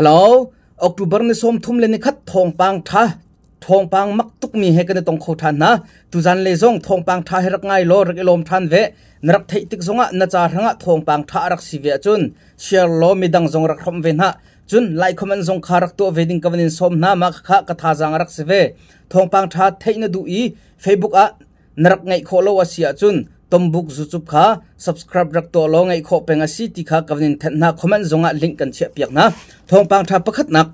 ฮัลโหลออกตุเบอร์ในส้มทุ่มเลนิคัดทองปังท่าทองปังมักตุกมีให้กันในตรงโคทันนะตุจันเลซงทองปังท่าให้รักง่ายโลรักลมทันเวนรักไทยติกซงะนาจารังะทองปังท่ารักสิเวจุนเชียร์โลมีดังซงรักคอมเวนฮะจุนไลคอมันซงคารักตัวเวดิงกับนินส้มนามักขะกะทาจังรักสิเวทองปังท่าไทยนดูอีเฟซบุ๊กอะนรักง่ายโคโลวเสียจุนตมบุกจุจุบค่ะ subscribe รักตัวลงไอ้โคเป็นอาศิติค่ะกับนินเทนนะคอมเมนต์ส่งลิงก์กันเชียบเปียกนะทองปังทับประคัดนัก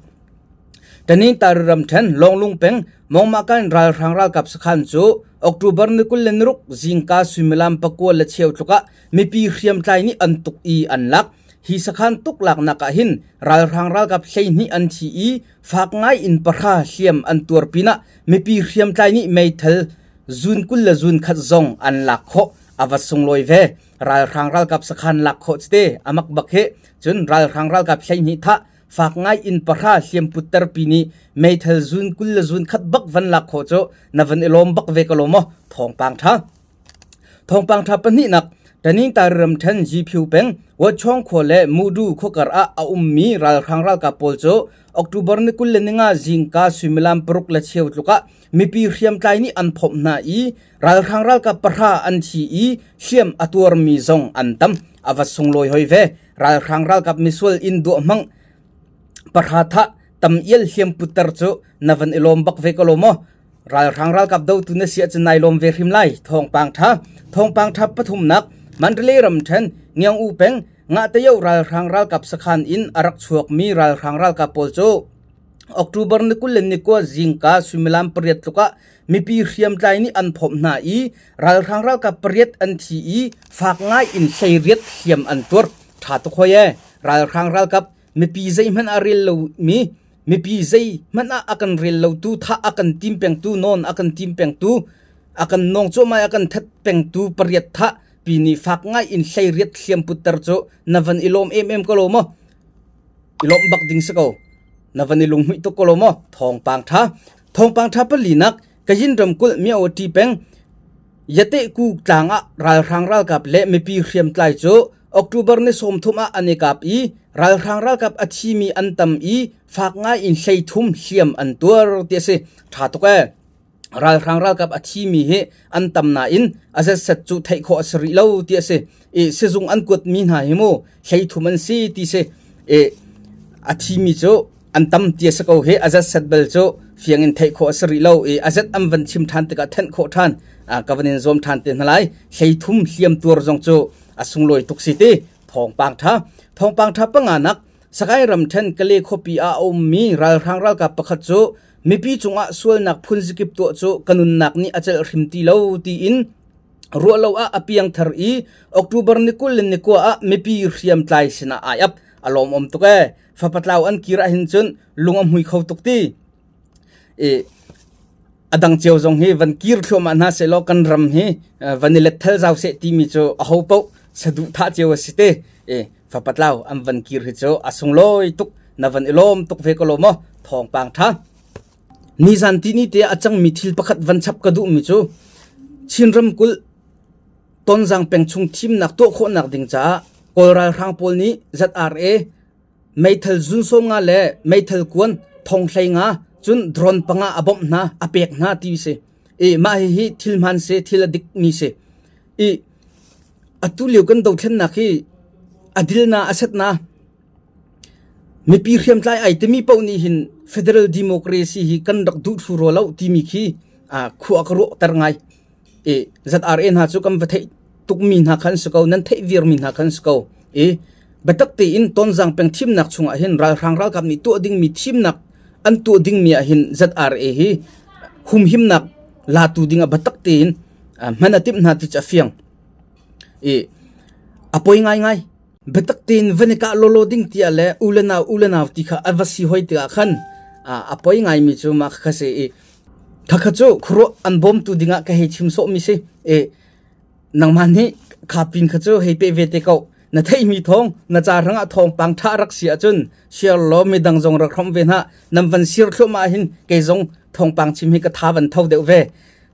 แต่นี้ตาเริ่มเทนลงลุงเป็งมองมากันรายทางรักกับสขันจูออกตุเบอร์นึกุลเลนรุกจิงกาสุมิลามปะกัวเลเชียวจุกะมีปีเรียมใจนี้อันตุกอีอันลักฮิสขันตุกหลักนักหินรายทางรักกับเชียนี้อันทีอีฝากง่ายอินปะราเชียมอันตัวปีนะมีปีเรียมใจนี้ไม่เทลจุนกุลเลจุนขัดซงอันลักโคอาวัดส่งลอยเวรายทางรักกับสขันลักโคสเตอามักบักเฮจนรายทางรักกับเชียนี้ท่าฝากง่ายอินปะราเชียมปุตตรปีนี้ไม่เทลจุนกุลเลจุนขัดบักวันลักโคโจนวันเอลมบักเวกโลมทองปังท่าปนินักแต่นี้ตาเริ่มเทนจีพิวเป็งว่าช่องโคเลมูดูโคกระอาอุมมีรายทางรักกับโปลโจออกตุเบอร์นึกุลเลนิงาจิงกาสุมิลามปรุกเลเชียวจุกะมีปีเรียมใจนี้อันพบนาอีรายทางรักกับปะราอันทีอีเชียมอตัวมีซงอันตัมอาวัดส่งลอยหอยเวรายทางรักกับมิสวลอินดูมังปะราทะตัมเอลเชียมปุตตรโจนวันเอลมบักเวกโลมรายทางรักกับดาวตุนเสียจนายลมเวริมไลทองปังท่าปฐุมนักมันเล่รำเทนเงียงอูเป็งงาเตียวรายทางรักกับสขันอินอารักชวกมีรายทางรักกับโปลโจออกตุเบอร์นึกุลเลนิกัวจิงกาสุมิลามเปรียดตุกะมีปีเรียมใจนี้อันพบนาอีรายทางรักกับเปรียดอันทีอีฝากง่ายอินเชียดเทียมอันตัวถาตุคอยรายทางรักกับมีปีใจมันอาริลลูมีปีใจมันอากันเริลลูตูท่าอากันทิมเปียงตูนอนอากันทิมเปียงตูอากันนองโจมาอากันทัดเปียงตูเปรียดท่าปีนี้ฝากง่ายอินเชียดเทียมปุตตรโจนวันอิลมก็โลมอิลมบักดิงสกนวันนี้ลุงหิตุกโลมทองปังท่าปลีนักกยินรำกุลมีอวตีเป็งยะเตกูจางอะรายทางรักกับเละไม่ปีเรียมไกลโจออกตุเบอร์ในสมทุมอะอันนี้กับอีรายทางรักกับอาชีมีอันตัมอีฝากง่ายอินใช้ทุ่มเชียมอันตัวเตียสิถาตุกรายทางรักกับอาชีมีเฮอันตัมนาอินอาจจะสัจจุไทยขอสริเลวเตียสิเสจงอันกวดมีหายโมใช้ทุ่มอันซีตีสิอาชีมีโจอันตัมเตียสกเฮอาจจะสัตเบลโจเฟียงอินไทยขอสริเลวอาจจะอัมวันชิมทันติกาเทนขอทันกับวันนี้รวมทันเต็นอะไรใช้ทุ่มเชียมตัวจงโจอาสุงลอยตุกสิตีทองปังท่าปังานักสกายรำเทนกะเลโคปีอาอมมีรายทางรักกับประคัดโจมีปีจงอาส่วนนักพุนสกิปตัวโจกันุนนักนี้อาจจะริมตีเลวตีอินรัวเลวอาเปียงทารีออกตุเบอร์นิกุลนิกัวอามีปีเรียมใจสนาอายับอารมณ์ตุกฟ้าปัตลาวอันกีระหินจนลุงอมหุยเขาตุกตีอดังเจียวจงเฮวันกีร์ชัวมันฮะเซโลกันรำเฮวันนี้เล็ดเทลเจ้าเสตีมีโจอาหูเป้าสะดุท่าเจียวสิเตฟ้าปัตลาวอันวันกีร์โจอาสงลอยตุกนวันเอลมตุกเวกโลมทองปังท่านิจันตินีเตอจังมิทิลประคัดวันชับกระดูมิโจชินรำกุลต้นจังเป็นชุงทีมนักโตโคนักดิงจ้ากอลรายทางโพลนี้ ZRA ไม่เทลจุนส่งงาเล่ไม่เทลกวนทองไทยงาจุนดรอนปังอาบมนาอเปียกนาตีเสมาฮิทิลมันเสทิลดิกมีเสอตุเลียวกันดาวเทนนักฮีอดิลนาอาเซตนามีปีเรียมใจไอที่มีเป้านี้หิน Federal Democracy ฮีกันดักดูดฟูโรเลาที่มีขี้ขัวกระโดดตรงไงZRA หาจุกำวัดให้ตุกมีนักขันสกาวนั้นเทวีร์มีนักขันสกาวบัดตักตีอินต้นจังเป็นทีมนักชงอาหินรายทางรักกับนี่ตัวดิ่งมีทีมนักอันตัวดิ่งมีอาหิน ZRA ฮีหุมหิมนักลาตัวดิ่งบัดตักตีอินมันติมนาติจะเฟียงอภัยง่ายบัดตักตีอินวันนี้ก็โลโลดิ่งที่อะไรอุลนาวที่ข้าอวัสิหอยที่ข้าขันอภัยง่ายมิจูมาข้าเสข้าขจูครัวอันบอมตัวดิ่งก็ให้ชิมโซมิเสนังมันนี่ข้าปินขจูให้เปเวเตเขานาไทยมีทองนาจารังทองปังท่ารักเสียจนเชียร์ล้อมีดังจงรักคำเวนฮะนำวันเสียร์เข้ามาหินเกยจงทองปังชิมให้กระทาวันเท่าเดียวเว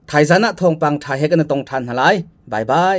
ไทยจานะทองปังไทยให้กันตรงทันหลายบาย